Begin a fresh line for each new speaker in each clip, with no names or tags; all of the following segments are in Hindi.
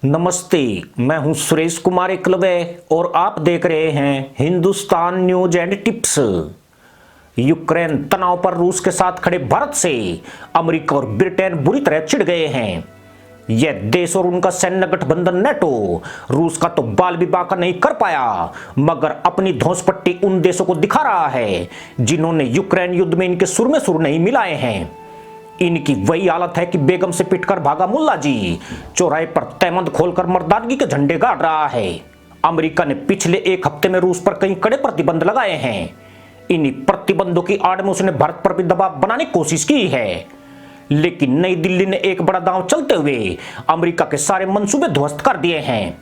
नमस्ते। मैं हूं सुरेश कुमार एकलवे और आप देख रहे हैं Hindustan news and tips. Ukraine तनाव पर रूस के साथ खड़े भारत से अमेरिका और ब्रिटेन बुरी तरह चिढ़ गए हैं। यह देश और उनका सैन्य गठबंधन नेटो रूस का तो बाल भी बांका नहीं कर पाया, मगर अपनी धौंसपट्टी उन देशों को दिखा रहा है जिन्होंने यूक्रेन युद्ध में इनके सुर में सुर नहीं मिलाए हैं। इनकी वही हालत है कि बेगम से पिटकर भागा मुल्ला जी चौराहे पर तहमद खोलकर मर्दानगी के झंडे गाड़ रहा है। अमेरिका ने पिछले एक हफ्ते में रूस पर कई कड़े प्रतिबंध लगाए हैं। इन्हीं प्रतिबंधों की आड़ में उसने भारत पर भी दबाव बनाने की कोशिश की है, लेकिन नई दिल्ली ने एक बड़ा दांव चलते हुए अमेरिका के सारे मंसूबे ध्वस्त कर दिए हैं।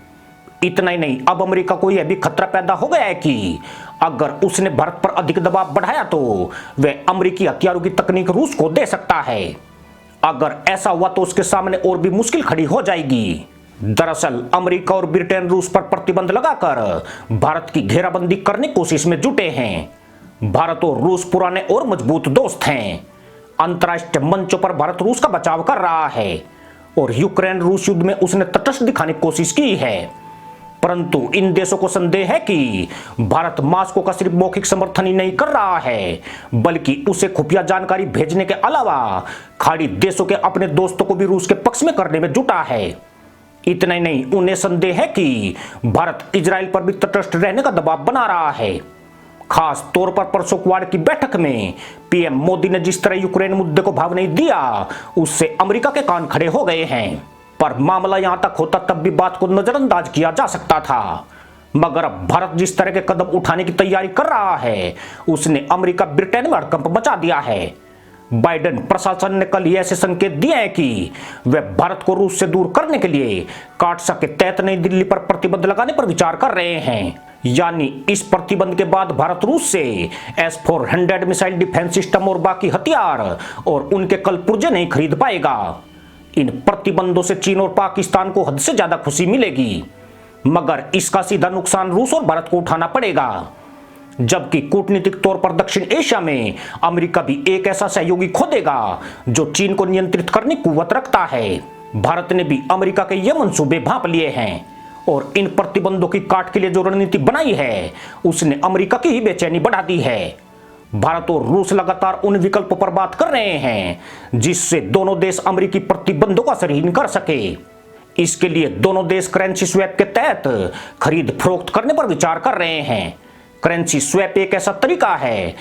इतना ही नहीं, अब अमेरिका को यह भी खतरा पैदा हो गया है कि अगर उसने भारत पर अधिक दबाव बढ़ाया तो वह अमेरिकी हथियारों की तकनीक रूस को दे सकता है। अगर ऐसा हुआ तो उसके सामने और भी मुश्किल खड़ी हो जाएगी। दरअसल अमेरिका और ब्रिटेन रूस पर प्रतिबंध लगाकर भारत की घेराबंदी करने की कोशिश में जुटे हैं। भारत और रूस पुराने और मजबूत दोस्त हैं। अंतर्राष्ट्रीय मंचों पर भारत रूस का बचाव कर रहा है और यूक्रेन रूस युद्ध में उसने तटस्थ दिखाने की कोशिश की है। परंतु इन देशों को संदेह है कि भारत मॉस्को का सिर्फ मौखिक समर्थन ही नहीं कर रहा है, बल्कि उसे खुफिया जानकारी भेजने के अलावा खाड़ी देशों के अपने दोस्तों को भी रूस के पक्ष में करने में जुटा है। इतना ही नहीं, उन्हें संदेह है कि भारत इजराइल पर भी तटस्थ रहने का दबाव बना रहा है। खास तौर पर परसों क्वाड की बैठक में पीएम मोदी ने जिस तरह यूक्रेन मुद्दे को भाव नहीं दिया, उससे अमेरिका के कान खड़े हो गए हैं। पर मामला यहां तक होता तब भी बात को नजरअंदाज किया जा सकता था, मगर अब भारत जिस तरह के कदम उठाने की तैयारी कर रहा है उसने अमेरिका ब्रिटेन में हड़कंप मचा दिया है। बाइडेन प्रशासन ने कल ही ऐसे संकेत दिए हैं कि वह भारत को रूस से दूर करने के लिए काटसा के तहत नई दिल्ली पर प्रतिबंध लगाने पर विचार कर रहे हैं। यानी इस प्रतिबंध के बाद भारत रूस से S-400 मिसाइल डिफेंस सिस्टम और बाकी हथियार और उनके कल पुर्जे नहीं खरीद पाएगा। इन प्रतिबंधों से चीन और पाकिस्तान को हद से ज्यादा खुशी मिलेगी, मगर इसका सीधा नुकसान रूस और भारत को उठाना पड़ेगा। जबकि कूटनीतिक तौर पर दक्षिण एशिया में अमेरिका भी एक ऐसा सहयोगी खोदेगा जो चीन को नियंत्रित करने की कुव्वत रखता है। भारत ने भी अमेरिका के ये मंसूबे भांप लिए हैं और इन प्रतिबंधों की काट के लिए जो रणनीति बनाई है उसने अमेरिका की ही बेचैनी बढ़ा दी है। भारत और रूस लगातार उन विकल्पों पर बात कर रहे हैं जिससे दोनों देश अमेरिकी प्रतिबंधों का असरहीन कर सके। इसके लिए दोनों देश करेंसी स्वैप के तहत खरीद फरोख्त करने पर विचार कर रहे हैं। करेंसी स्वैप एक ऐसा तरीका है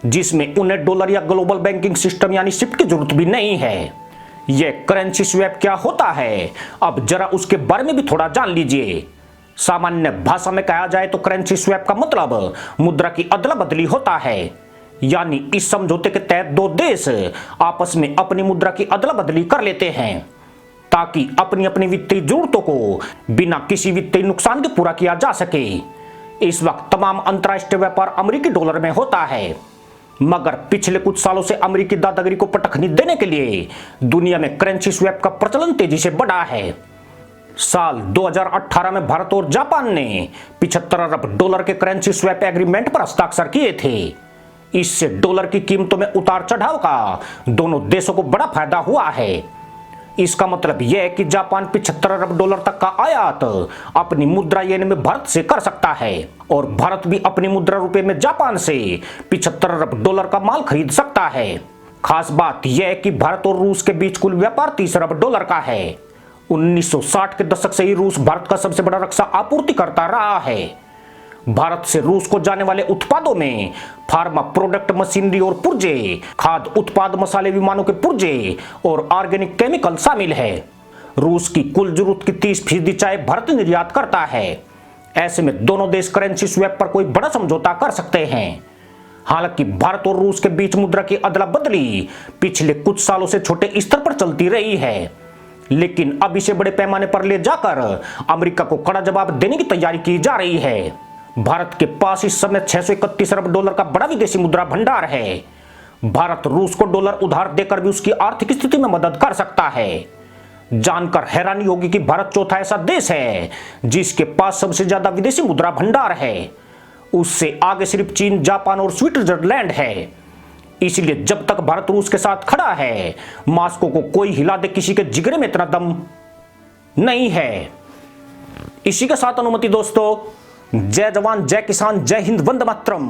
जिसमें उन्हें डॉलर या ग्लोबल बैंकिंग सिस्टम यानी SWIFT की जरूरत भी नहीं है। यह करेंसी स्वैप क्या होता है, अब जरा उसके बारे में भी थोड़ा जान लीजिए। सामान्य भाषा में कहा जाए तो करेंसी स्वैप का मतलब मुद्रा की अदला बदली होता है। यानी इस समझौते के तहत दो देश आपस में अपनी मुद्रा की अदला बदली कर लेते हैं ताकि अपनी अपनी वित्तीय जरूरतों को बिना किसी वित्तीय नुकसान के पूरा किया जा सके। इस वक्त तमाम अंतर्राष्ट्रीय व्यापार अमेरिकी डॉलर में होता है, मगर पिछले कुछ सालों से अमेरिकी दादागिरी को पटखनी देने के लिए दुनिया में करेंसी स्वैप का प्रचलन तेजी से बढ़ा है। साल 2018 में भारत और जापान ने 75 अरब डॉलर के करेंसी स्वैप एग्रीमेंट पर हस्ताक्षर किए थे। इससे डॉलर की कीमतों में उतार चढ़ाव का दोनों देशों को बड़ा फायदा हुआ है। इसका मतलब यह है कि जापान 75 अरब डॉलर तक का आयात अपनी मुद्रा येन में भारत से कर सकता है और भारत भी अपनी मुद्रा रुपए में जापान से 75 अरब डॉलर का माल खरीद सकता है। खास बात यह है कि भारत और रूस के बीच कुल व्यापार 30 अरब डॉलर का है। 1960 के दशक से ही रूस भारत का सबसे बड़ा रक्षा आपूर्ति करता रहा है। भारत से रूस को जाने वाले उत्पादों में फार्मा प्रोडक्ट, मशीनरी और पुर्जे, खाद्य उत्पाद, मसाले, विमानों के पुर्जे और ऑर्गेनिक केमिकल शामिल है। रूस की कुल जरूरत की 30% चाय भारत निर्यात करता है। ऐसे में दोनों देश करेंसी स्वैप पर कोई बड़ा समझौता कर सकते हैं। हालांकि भारत और रूस के बीच मुद्रा की अदला बदली पिछले कुछ सालों से छोटे स्तर पर चलती रही है, लेकिन अब इसे बड़े पैमाने पर ले जाकर अमेरिका को कड़ा जवाब देने की तैयारी की जा रही है। भारत के पास इस समय 631 अरब डॉलर का बड़ा विदेशी मुद्रा भंडार है। भारत रूस को डॉलर उधार देकर भी उसकी आर्थिक स्थिति में मदद कर सकता है। जानकर हैरानी होगी कि भारत चौथा ऐसा देश है जिसके पास सबसे ज्यादा विदेशी मुद्रा भंडार है। उससे आगे सिर्फ चीन, जापान और स्विट्जरलैंड है। इसलिए जब तक भारत रूस के साथ खड़ा है, मॉस्को को कोई हिला दे किसी के जिगरे में इतना दम नहीं है। इसी के साथ अनुमति दोस्तों, जय जवान जय किसान जय हिंद वंदे मातरम।